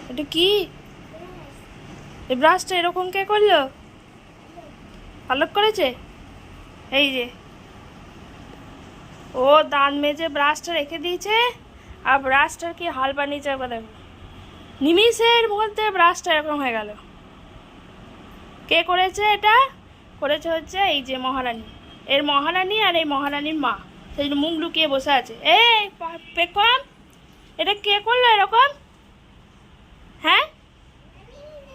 এটা কি? এই ব্রাশটা এরকম কে করলো? পালক করেছে। এই যে ও দাঁত মেজে ব্রাশটা রেখে দিয়েছে, আর ব্রাশটার কি হাল বানিয়েছে একবার দেখো। নিমিষের মধ্যে ব্রাশটা এরকম হয়ে গেল। কে করেছে এটা? করেছে হচ্ছে এই যে মহারানী। এর মহারানী আর এই মহারানীর মা, সেই মুখ লুকিয়ে বসে আছে। এই পেখম, এটা কে করলো এরকম? হ্যাঁ,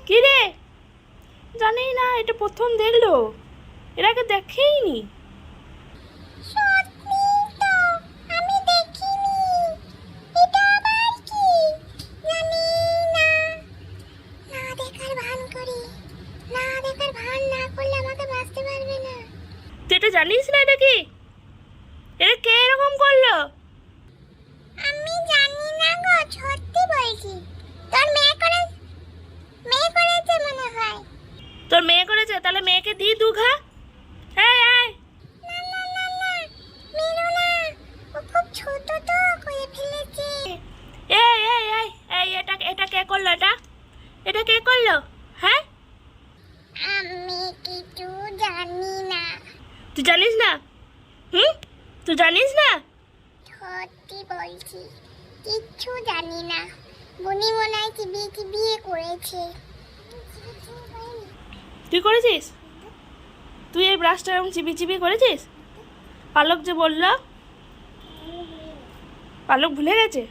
কি রে? জানি না, এটা প্রথম দেখলো, এর আগে দেখেইনি। তুই এটা জানিস না? এটা কি? এটা কে এরকম করলো? আমি জানি না গো, সত্যি বলছি। তোর মেয়ে করেছে মনে হয়। তোর মেয়ে করেছে? তাহলে মেয়েকে দি দু ঘা। এই এই না না না না, মেরো না, ও খুব ছোট তো, করে ফেলেছে। এই এই এই এই এটা এটা কে করলো? এটা কে করলো? হ্যাঁ, আমি কিছু জানি না। তুই জানিস না? তুই জানিস না? সত্যি বলছি, কিচ্ছু জানি না। বুনি মনে হয় চিবিয়ে করেছে। তুই করেছিস? তুই এই ব্রাশটা এরকম চিবি করেছিস? পালক যে বললো, পালক ভুলে গেছে।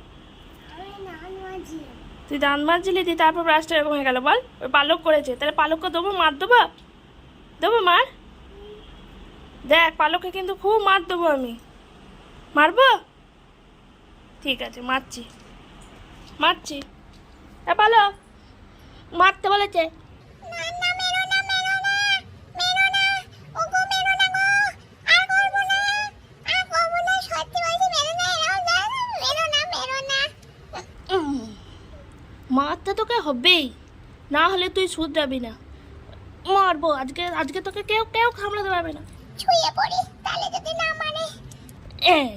তুই দাঁত মাজছিলি, তুই তারপর ব্রাশটা এরকম হয়ে গেল বল? ওই পালক করেছে, তাহলে পালককে দেবো মার দেবো? দেবো মার? দেখ, পালককে কিন্তু খুব মার দেবো আমি। মারবো? ঠিক আছে, মারছি। এ পালক, মারতে বলেছে। না না, মেরো না, মেরো না, মেরো না, ওগো মেরো না গো, আর করবো না, সত্যি বলছি, মেরো না, মেরো না। মারতে তোকে হবেই, না হলে তুই শুধরাবি না। মারবো আজকে তোকে কেউ সামলাতে পারবে না। ছুঁয়ে পড়ি, তাহলে যদি না মানে। এই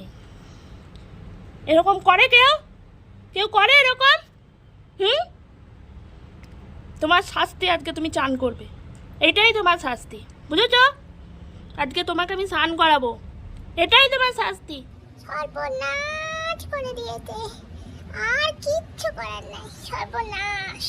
এরকম করে কেউ করে এরকম? তোমার শাস্তি আজকে, তুমি চান করবে, এটাই তোমার শাস্তি, বুঝেছ? আজকে তোমাকে আমি স্নান করাবো, এটাই তোমার শাস্তি। সর্বনাশ করে দিয়েছে, আর কিচ্ছু করার নাই, সর্বনাশ।